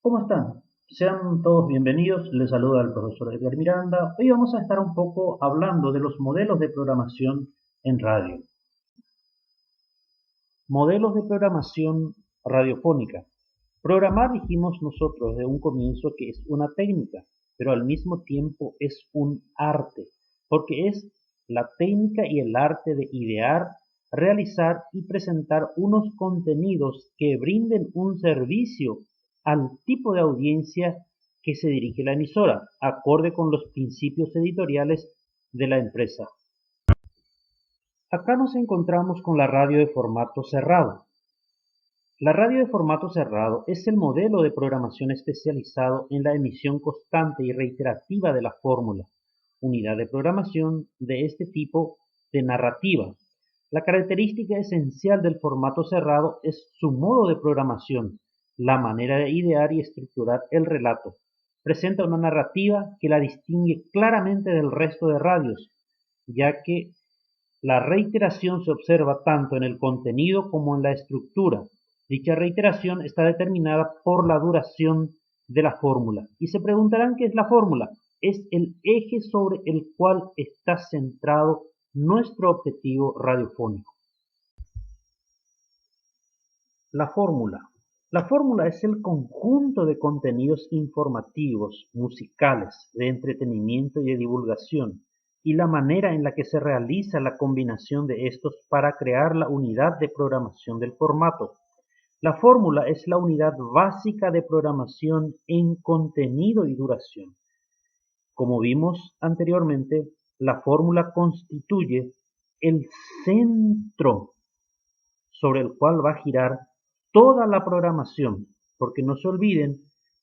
¿Cómo están? Sean todos bienvenidos. Les saluda el profesor Edgar Miranda. Hoy vamos a estar un poco hablando de los modelos de programación en radio. Modelos de programación radiofónica. Programar, dijimos nosotros de un comienzo que es una técnica, pero al mismo tiempo es un arte, porque es la técnica y el arte de idear, realizar y presentar unos contenidos que brinden un servicio al tipo de audiencia que se dirige la emisora, acorde con los principios editoriales de la empresa. Acá nos encontramos con la radio de formato cerrado. La radio de formato cerrado es el modelo de programación especializado en la emisión constante y reiterativa de la fórmula, unidad de programación de este tipo de narrativa. La característica esencial del formato cerrado es su modo de programación, la manera de idear y estructurar el relato. Presenta una narrativa que la distingue claramente del resto de radios, ya que la reiteración se observa tanto en el contenido como en la estructura. Dicha reiteración está determinada por la duración de la fórmula. Y se preguntarán qué es la fórmula. Es el eje sobre el cual está centrado nuestro objetivo radiofónico. La fórmula. La fórmula es el conjunto de contenidos informativos, musicales, de entretenimiento y de divulgación, y la manera en la que se realiza la combinación de estos para crear la unidad de programación del formato. La fórmula es la unidad básica de programación en contenido y duración. Como vimos anteriormente, la fórmula constituye el centro sobre el cual va a girar toda la programación, porque no se olviden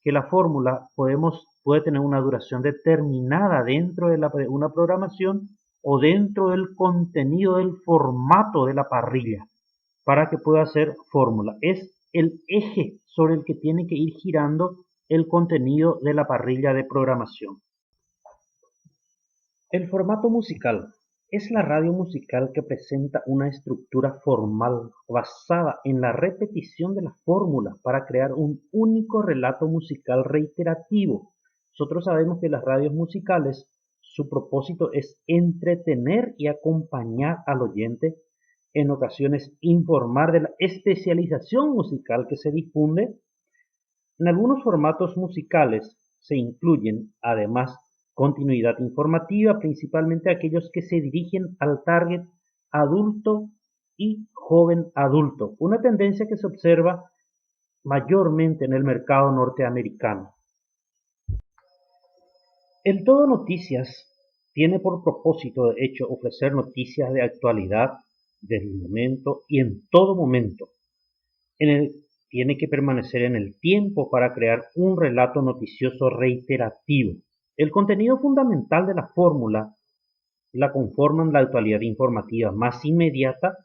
que la fórmula puede tener una duración determinada dentro de una programación o dentro del contenido del formato de la parrilla para que pueda ser fórmula. Es el eje sobre el que tiene que ir girando el contenido de la parrilla de programación. El formato musical es la radio musical que presenta una estructura formal basada en la repetición de la fórmula para crear un único relato musical reiterativo. Nosotros sabemos que las radios musicales, su propósito es entretener y acompañar al oyente, en ocasiones informar de la especialización musical que se difunde. En algunos formatos musicales se incluyen, además, continuidad informativa, principalmente aquellos que se dirigen al target adulto y joven adulto, una tendencia que se observa mayormente en el mercado norteamericano. El Todo Noticias tiene por propósito, de hecho, ofrecer noticias de actualidad, del momento y en todo momento. Tiene que permanecer en el tiempo para crear un relato noticioso reiterativo. El contenido fundamental de la fórmula la conforman la actualidad informativa más inmediata,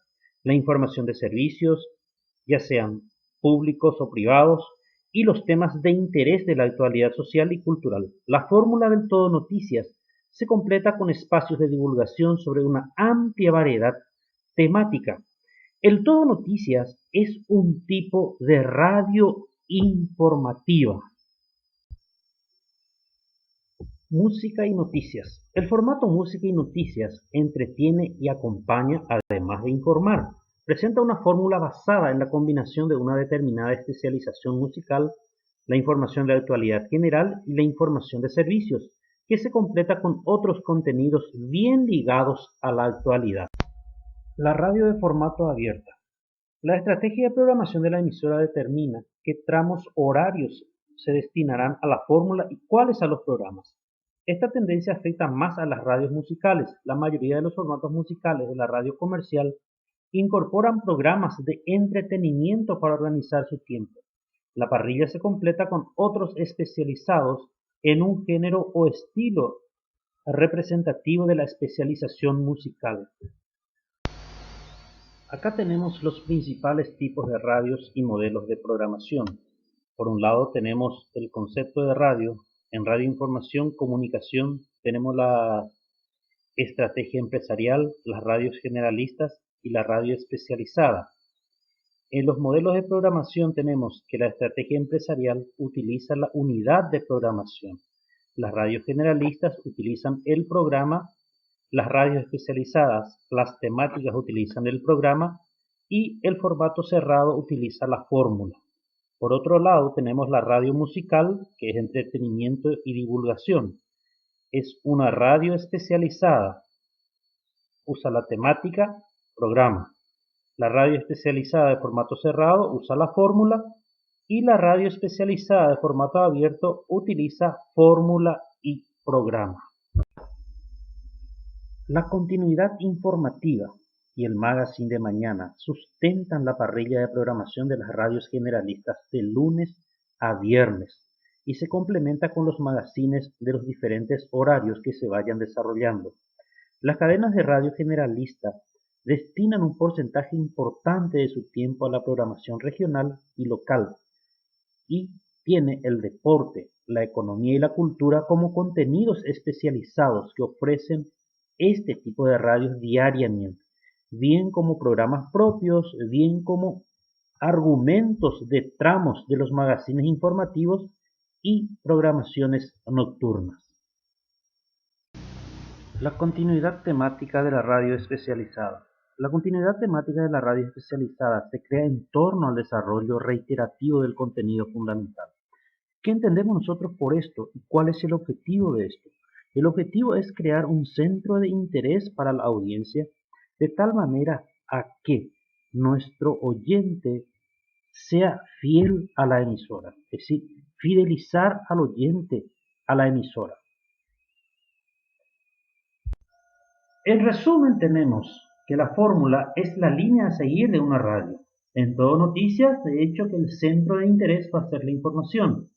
la información de servicios, ya sean públicos o privados, y los temas de interés de la actualidad social y cultural. La fórmula del Todo Noticias se completa con espacios de divulgación sobre una amplia variedad temática. El Todo Noticias es un tipo de radio informativa. Música y noticias. El formato música y noticias entretiene y acompaña además de informar. Presenta una fórmula basada en la combinación de una determinada especialización musical, la información de actualidad general y la información de servicios, que se completa con otros contenidos bien ligados a la actualidad. La radio de formato abierta. La estrategia de programación de la emisora determina qué tramos horarios se destinarán a la fórmula y cuáles a los programas. Esta tendencia afecta más a las radios musicales. La mayoría de los formatos musicales de la radio comercial incorporan programas de entretenimiento para organizar su tiempo. La parrilla se completa con otros especializados en un género o estilo representativo de la especialización musical. Acá tenemos los principales tipos de radios y modelos de programación. Por un lado tenemos el concepto de radio. En radio información, comunicación, tenemos la estrategia empresarial, las radios generalistas y la radio especializada. En los modelos de programación tenemos que la estrategia empresarial utiliza la unidad de programación. Las radios generalistas utilizan el programa, las radios especializadas, las temáticas utilizan el programa y el formato cerrado utiliza la fórmula. Por otro lado, tenemos la radio musical, que es entretenimiento y divulgación. Es una radio especializada, usa la temática, programa. La radio especializada de formato cerrado usa la fórmula y la radio especializada de formato abierto utiliza fórmula y programa. La continuidad informativa y el magazine de mañana sustentan la parrilla de programación de las radios generalistas de lunes a viernes y se complementa con los magazines de los diferentes horarios que se vayan desarrollando. Las cadenas de radio generalista destinan un porcentaje importante de su tiempo a la programación regional y local y tiene el deporte, la economía y la cultura como contenidos especializados que ofrecen este tipo de radios diariamente, bien como programas propios, bien como argumentos de tramos de los magazines informativos y programaciones nocturnas. La continuidad temática de la radio especializada. La continuidad temática de la radio especializada se crea en torno al desarrollo reiterativo del contenido fundamental. ¿Qué entendemos nosotros por esto y cuál es el objetivo de esto? El objetivo es crear un centro de interés para la audiencia de tal manera a que nuestro oyente sea fiel a la emisora, es decir, fidelizar al oyente a la emisora. En resumen, tenemos que la fórmula es la línea a seguir de una radio. En todo noticias, de hecho, que el centro de interés va a ser la información.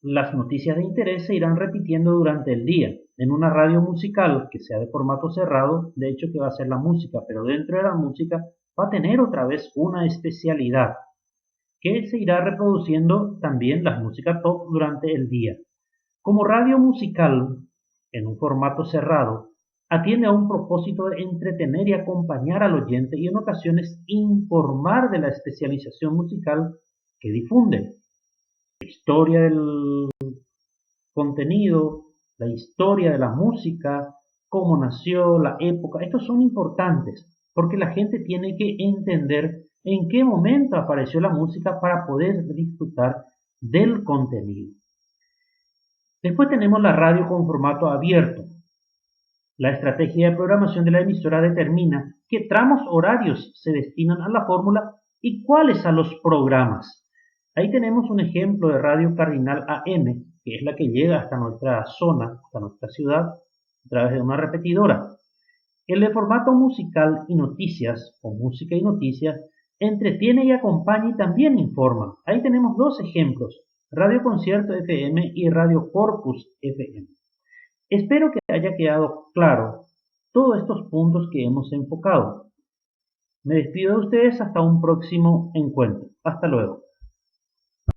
Las noticias de interés se irán repitiendo durante el día. En una radio musical que sea de formato cerrado, de hecho que va a ser la música, pero dentro de la música va a tener otra vez una especialidad que se irá reproduciendo también las músicas top durante el día. Como radio musical, en un formato cerrado, atiende a un propósito de entretener y acompañar al oyente y en ocasiones informar de la especialización musical que difunde. La historia del contenido, la historia de la música, cómo nació, la época, estos son importantes porque la gente tiene que entender en qué momento apareció la música para poder disfrutar del contenido. Después tenemos la radio con formato abierto. La estrategia de programación de la emisora determina qué tramos horarios se destinan a la fórmula y cuáles a los programas. Ahí tenemos un ejemplo de Radio Cardinal AM, que es la que llega hasta nuestra zona, hasta nuestra ciudad, a través de una repetidora. El de formato musical y noticias, o música y noticias, entretiene y acompaña y también informa. Ahí tenemos dos ejemplos, Radio Concierto FM y Radio Corpus FM. Espero que haya quedado claro todos estos puntos que hemos enfocado. Me despido de ustedes hasta un próximo encuentro. Hasta luego.